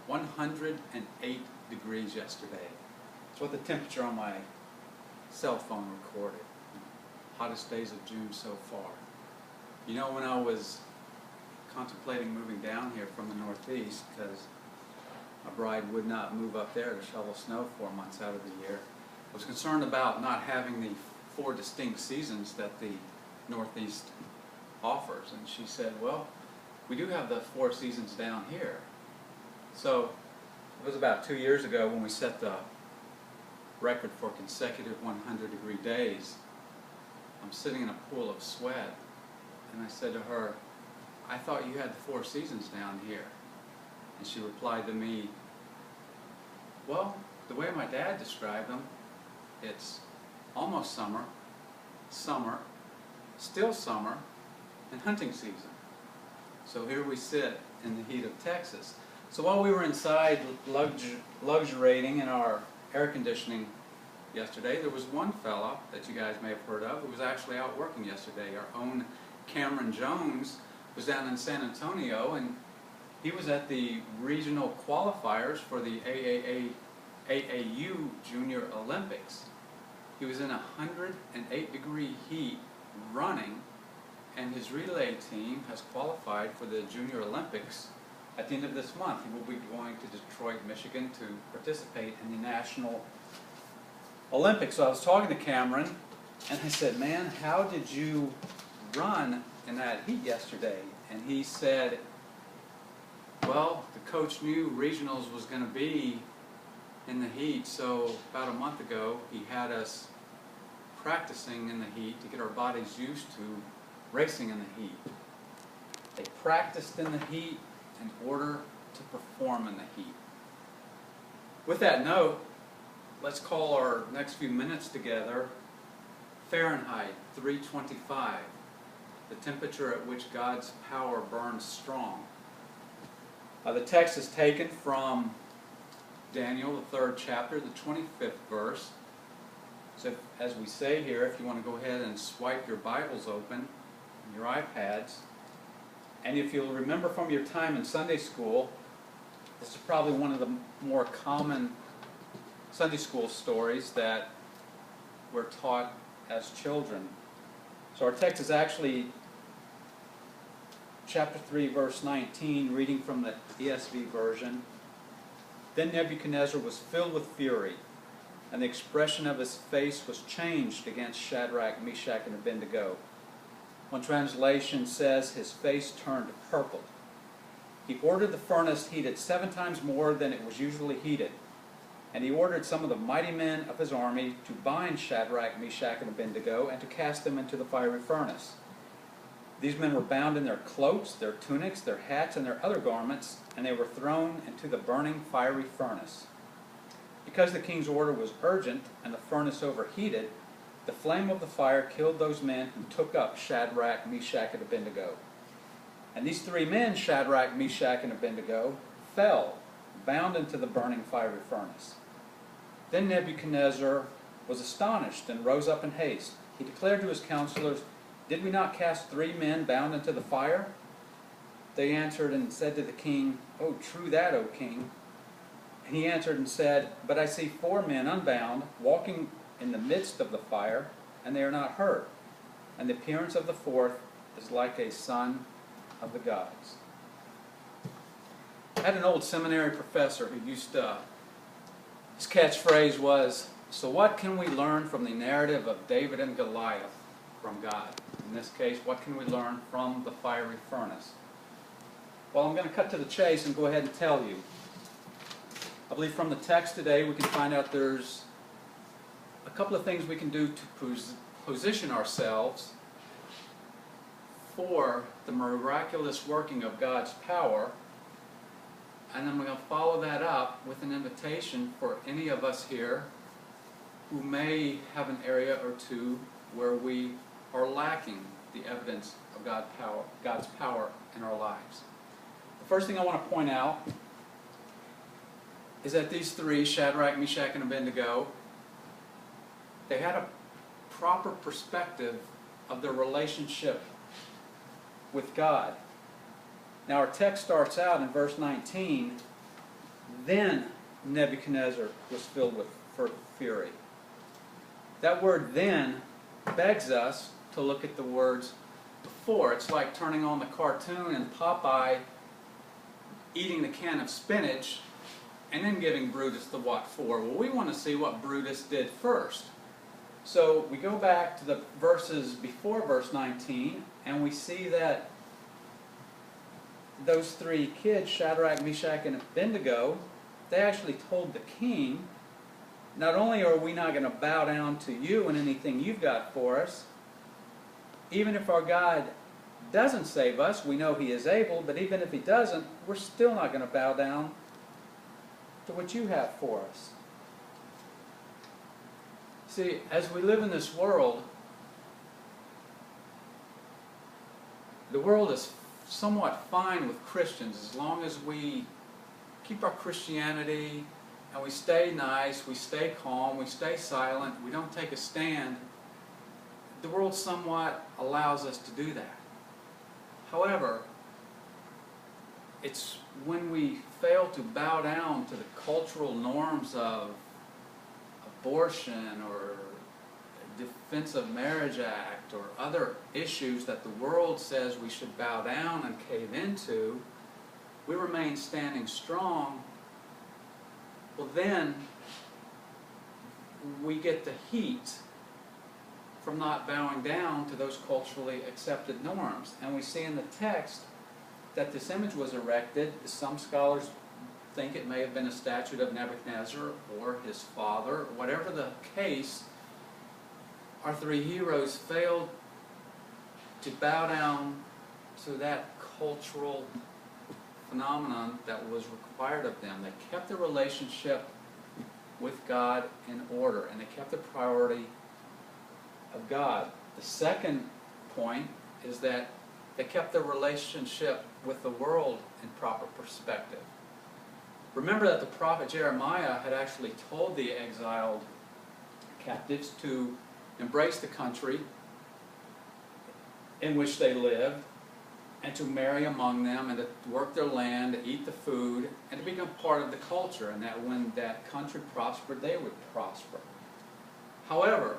108 degrees yesterday. That's what the temperature on my cell phone recorded. Hottest days of June so far. You know, when I was contemplating moving down here from the Northeast, because my bride would not move up there to shovel snow 4 months out of the year, I was concerned about not having the 4 distinct seasons that the Northeast offers. And she said, well, we do have the 4 seasons down here. So it was about 2 years ago when we set the record for consecutive 100-degree days. I'm sitting in a pool of sweat, and I said to her, I thought you had the 4 seasons down here. And she replied to me, well, the way my dad described them, it's almost summer, summer, still summer, and hunting season. So here we sit in the heat of Texas. So while we were inside luxuriating in our air conditioning yesterday, there was one fella that you guys may have heard of who was actually out working yesterday. Our own Cameron Jones was down in San Antonio, and he was at the regional qualifiers for the AAU Junior Olympics. He was in 108-degree heat running, and his relay team has qualified for the Junior Olympics at the end of this month. He will be going to Detroit, Michigan to participate in the National Olympics. So I was talking to Cameron, and I said, man, how did you run in that heat yesterday? And he said, well, the coach knew regionals was going to be in the heat, so about a month ago he had us practicing in the heat to get our bodies used to racing in the heat. They practiced in the heat in order to perform in the heat. With that note, let's call our next few minutes together Fahrenheit 325, the temperature at which God's power burns strong. The text is taken from Daniel, the 3rd chapter, the 25th verse. So as we say here, if you want to go ahead and swipe your Bibles open, your iPads, and if you'll remember from your time in Sunday school, this is probably one of the more common Sunday school stories that we're taught as children. So our text is actually chapter 3, verse 19, reading from the ESV version. Then Nebuchadnezzar was filled with fury, and the expression of his face was changed against Shadrach, Meshach, and Abednego. One translation says his face turned purple. He ordered the furnace heated 7 times more than it was usually heated, and he ordered some of the mighty men of his army to bind Shadrach, Meshach, and Abednego and to cast them into the fiery furnace. These men were bound in their cloaks, their tunics, their hats, and their other garments, and they were thrown into the burning fiery furnace. Because the king's order was urgent and the furnace overheated, the flame of the fire killed those men who took up Shadrach, Meshach, and Abednego. And these 3 men, Shadrach, Meshach, and Abednego, fell, bound into the burning fiery furnace. Then Nebuchadnezzar was astonished and rose up in haste. He declared to his counselors, did we not cast 3 men bound into the fire? They answered and said to the king, oh, true that, O king. And he answered and said, but I see 4 men unbound, walking in the midst of the fire, and they are not hurt. And the appearance of the 4th is like a son of the gods. I had an old seminary professor who used to, his catchphrase was, so what can we learn from the narrative of David and Goliath from God? In this case, what can we learn from the fiery furnace? Well, I'm going to cut to the chase and go ahead and tell you. I believe from the text today we can find out there's a couple of things we can do to position ourselves for the miraculous working of God's power, and then we're going to follow that up with an invitation for any of us here who may have an area or two where we are lacking the evidence of God's power in our lives. The first thing I want to point out is that these 3, Shadrach, Meshach, and Abednego, they had a proper perspective of their relationship with God. Now our text starts out in verse 19 Then Nebuchadnezzar was filled with fury. That word then begs us to look at the words before. It's like turning on the cartoon and Popeye eating the can of spinach and then giving Brutus the what for. Well, we want to see what Brutus did first. So we go back to the verses before verse 19, and we see that those three kids, Shadrach, Meshach, and Abednego, they actually told the king, not only are we not going to bow down to you and anything you've got for us, even if our God doesn't save us, we know He is able, but even if He doesn't, we're still not going to bow down to what you have for us. See, as we live in this world, the world is somewhat fine with Christians as long as we keep our Christianity and we stay nice, we stay calm, we stay silent, we don't take a stand. The world somewhat allows us to do that. However, it's when we fail to bow down to the cultural norms of abortion or Defense of Marriage Act or other issues that the world says we should bow down and cave into, we remain standing strong. Well, then we get the heat from not bowing down to those culturally accepted norms. And we see in the text that this image was erected. Some scholars think it may have been a statue of Nebuchadnezzar or his father. Whatever the case, our three heroes failed to bow down to that cultural phenomenon that was required of them. They kept the relationship with God in order, and they kept the priority of God. The second point is that they kept the relationship with the world in proper perspective. Remember that the prophet Jeremiah had actually told the exiled captives to embrace the country in which they lived, and to marry among them, and to work their land, to eat the food, and to become part of the culture, and that when that country prospered, they would prosper. However,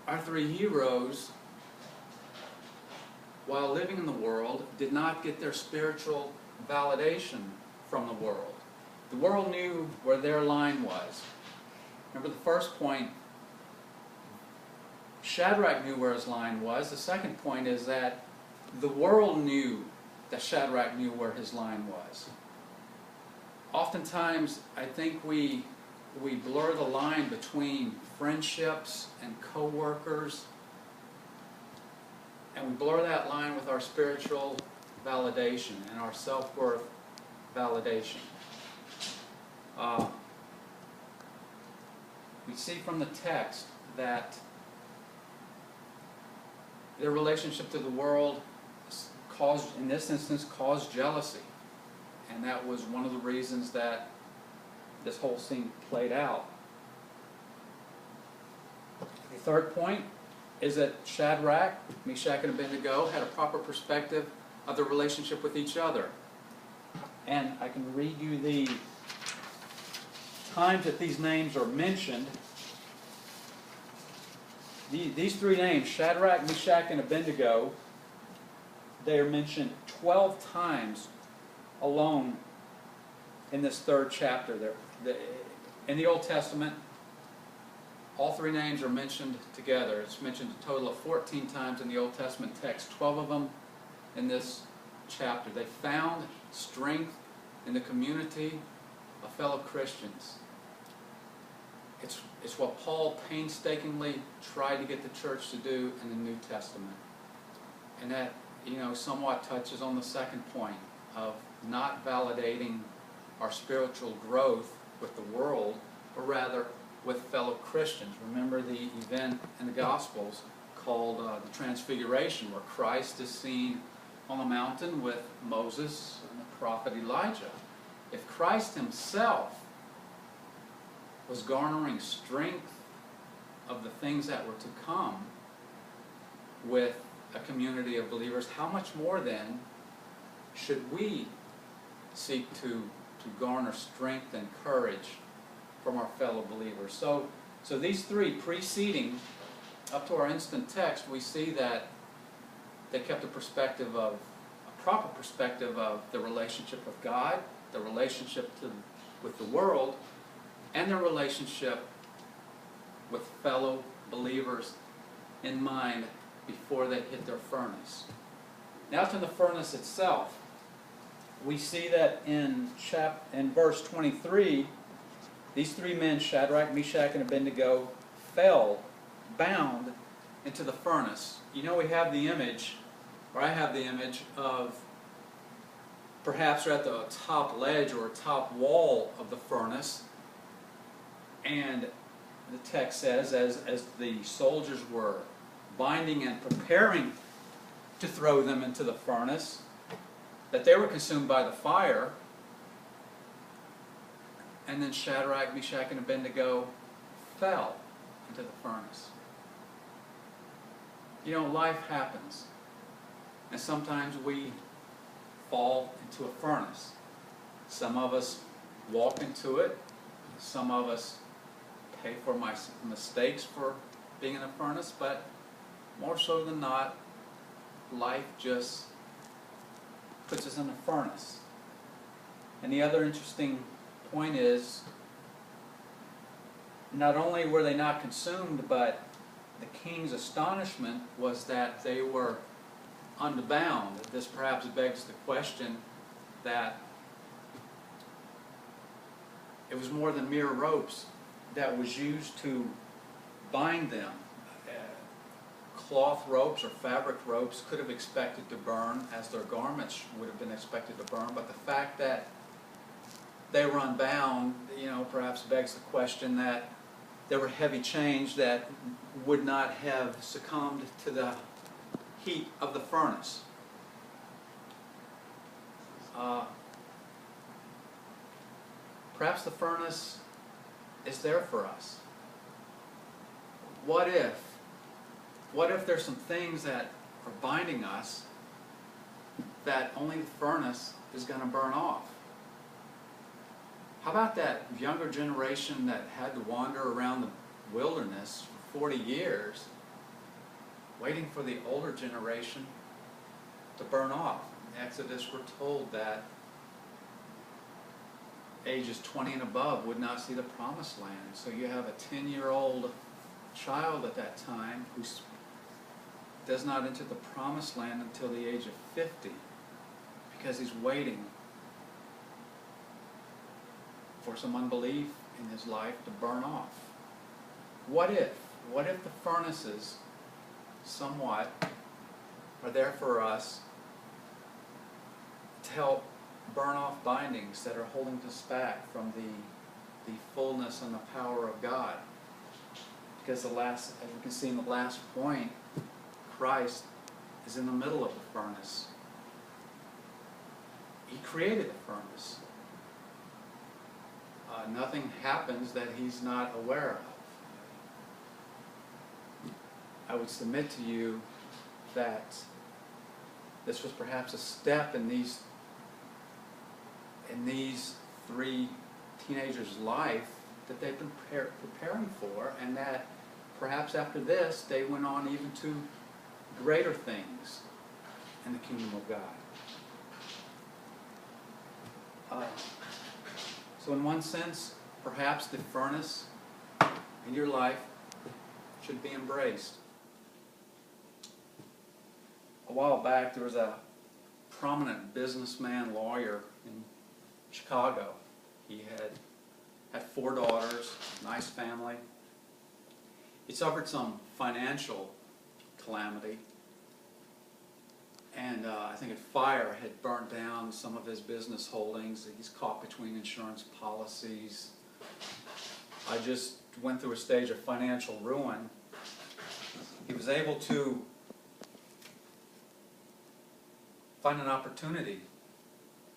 our three heroes, while living in the world, did not get their spiritual validation from the world. The world knew where their line was. Remember the first point, Shadrach knew where his line was. The second point is that the world knew that Shadrach knew where his line was. Oftentimes, I think we blur the line between friendships and co-workers, and we blur that line with our spiritual validation and our self-worth validation. We see from the text that their relationship to the world caused, in this instance, caused jealousy. And that was one of the reasons that this whole scene played out. The third point is that Shadrach, Meshach, and Abednego had a proper perspective of their relationship with each other. And I can read you the times that these names are mentioned. These three names, Shadrach, Meshach, and Abednego, they are mentioned 12 times alone in this third chapter. In the Old Testament, all three names are mentioned together. It's mentioned a total of 14 times in the Old Testament text, 12 of them in this chapter. They found strength in the community of fellow Christians. It's what Paul painstakingly tried to get the church to do in the New Testament. And that, somewhat touches on the second point of not validating our spiritual growth with the world, but rather with fellow Christians. Remember the event in the Gospels called the Transfiguration, where Christ is seen on the mountain with Moses and the prophet Elijah. If Christ himself was garnering strength of the things that were to come with a community of believers, how much more then should we seek to to garner strength and courage from our fellow believers. So these three preceding, up to our instant text, we see that they kept a proper perspective of the relationship with God, the relationship with the world, and their relationship with fellow believers in mind before they hit their furnace. Now to the furnace itself. We see that in verse 23, these three men, Shadrach, Meshach, and Abednego, fell, bound, into the furnace. You know, we have the image, or I have the image of perhaps they're at the top ledge or top wall of the furnace, and the text says, as the soldiers were binding and preparing to throw them into the furnace, that they were consumed by the fire, and then Shadrach, Meshach, and Abednego fell into the furnace. You know, life happens, and sometimes we fall into a furnace. Some of us walk into it, some of us pay for my mistakes for being in a furnace, but more so than not, life just puts us in a furnace. And the other interesting point is, not only were they not consumed, but the king's astonishment was that they were unbound. This perhaps begs the question that it was more than mere ropes that was used to bind them. Cloth ropes or fabric ropes could have expected to burn, as their garments would have been expected to burn, but the fact that they were unbound, you know, perhaps begs the question that there were heavy chains that would not have succumbed to the heat of the furnace. Perhaps the furnace is there for us. What if there's some things that are binding us that only the furnace is going to burn off? How about that younger generation that had to wander around the wilderness for 40 years waiting for the older generation to burn off? In Exodus we're told that ages 20 and above would not see the promised land. So you have a 10-year-old child at that time who does not enter the promised land until the age of 50 because he's waiting for some unbelief in his life to burn off. What if the furnaces somewhat are there for us to help burn off bindings that are holding us back from the fullness and the power of God? Because as we can see in the last point, Christ is in the middle of the furnace. He created the furnace. Nothing happens that he's not aware of. I would submit to you that this was perhaps a step in these three teenagers' life that they've been preparing for, and that perhaps after this they went on even to greater things in the kingdom of God. So in one sense, perhaps the furnace in your life should be embraced. A while back there was a prominent businessman, lawyer in Chicago. He had 4 daughters, nice family. He suffered some financial calamity, and I think a fire had burnt down some of his business holdings. He's caught between insurance policies. I just went through a stage of financial ruin. He was able to find an opportunity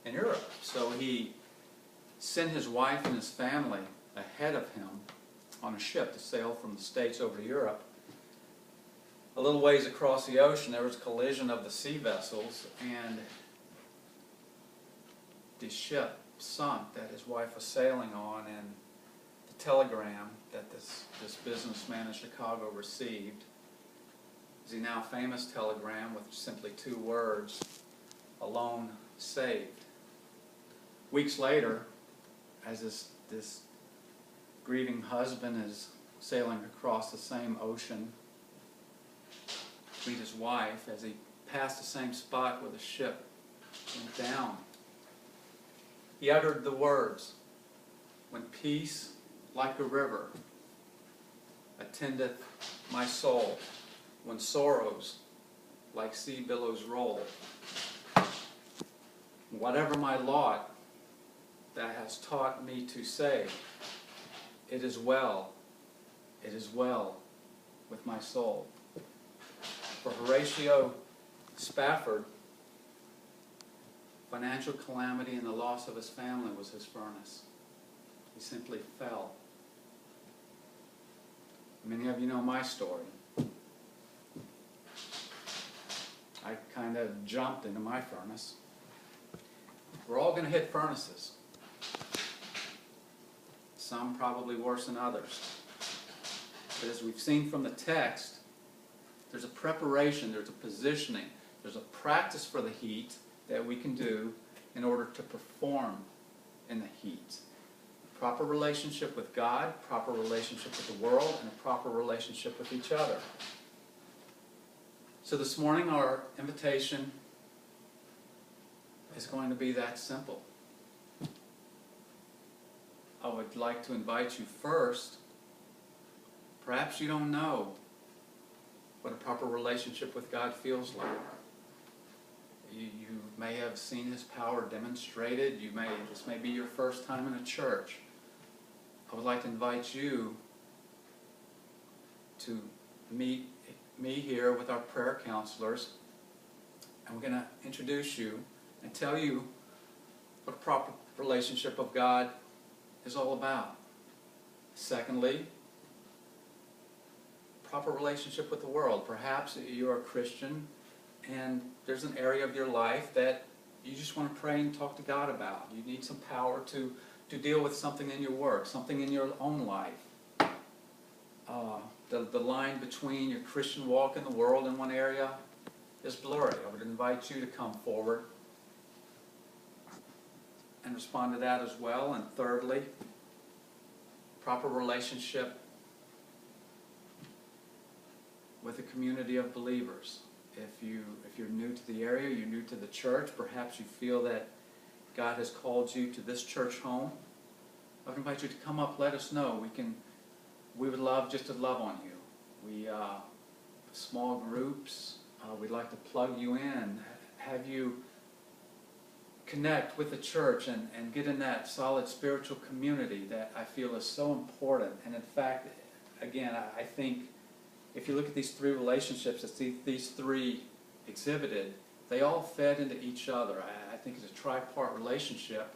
in Europe, so he sent his wife and his family ahead of him on a ship to sail from the States over to Europe. A little ways across the ocean there was a collision of the sea vessels, and the ship sunk that his wife was sailing on, and the telegram that this businessman in Chicago received is the now famous telegram with simply 2 words, "Alone saved." Weeks later, as this grieving husband is sailing across the same ocean to meet his wife, as he passed the same spot where the ship went down, he uttered the words, "When peace like a river attendeth my soul, when sorrows like sea billows roll, whatever my lot that has taught me to say, it is well with my soul." For Horatio Spafford, financial calamity and the loss of his family was his furnace. He simply fell. Many of you know my story. I kind of jumped into my furnace. We're all going to hit furnaces. Some probably worse than others. But as we've seen from the text, there's a preparation, there's a positioning, there's a practice for the heat that we can do in order to perform in the heat. Proper relationship with God, proper relationship with the world, and a proper relationship with each other. So this morning our invitation is going to be that simple. I would like to invite you first, perhaps you don't know what a proper relationship with God feels like. You may have seen His power demonstrated. This may be your first time in a church. I would like to invite you to meet me here with our prayer counselors, and we're going to introduce you and tell you what a proper relationship of God is all about. Secondly, proper relationship with the world. Perhaps you're a Christian and there's an area of your life that you just want to pray and talk to God about. You need some power to deal with something in your work, something in your own life. The line between your Christian walk in the world in one area is blurry. I would invite you to come forward and respond to that as well. And thirdly, proper relationship with a community of believers. If you're new to the area, you're new to the church, perhaps you feel that God has called you to this church home, I would invite you to come up, let us know. We would love just to love on you. We small groups, we'd like to plug you in, have you connect with the church and get in that solid spiritual community that I feel is so important. And in fact, again, I think if you look at these 3 relationships that these 3 exhibited, they all fed into each other. I think it's a tripart relationship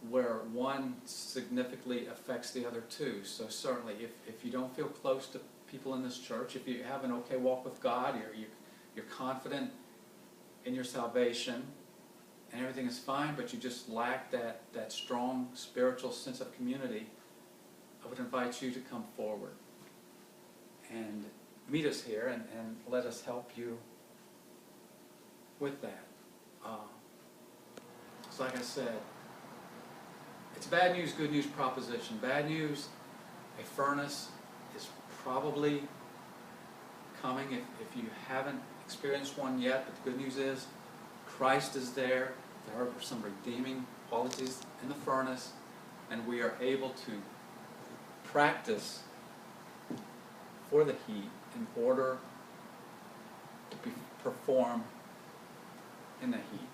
where one significantly affects the other 2. So certainly, if you don't feel close to people in this church, if you have an okay walk with God, you're confident in your salvation, and everything is fine, but you just lack that strong spiritual sense of community, I would invite you to come forward and meet us here and let us help you with that. So like I said, it's a bad news, good news proposition. Bad news, a furnace is probably coming if you haven't experienced one yet, but the good news is Christ is there. There are some redeeming qualities in the furnace, and we are able to practice for the heat in order to perform in the heat.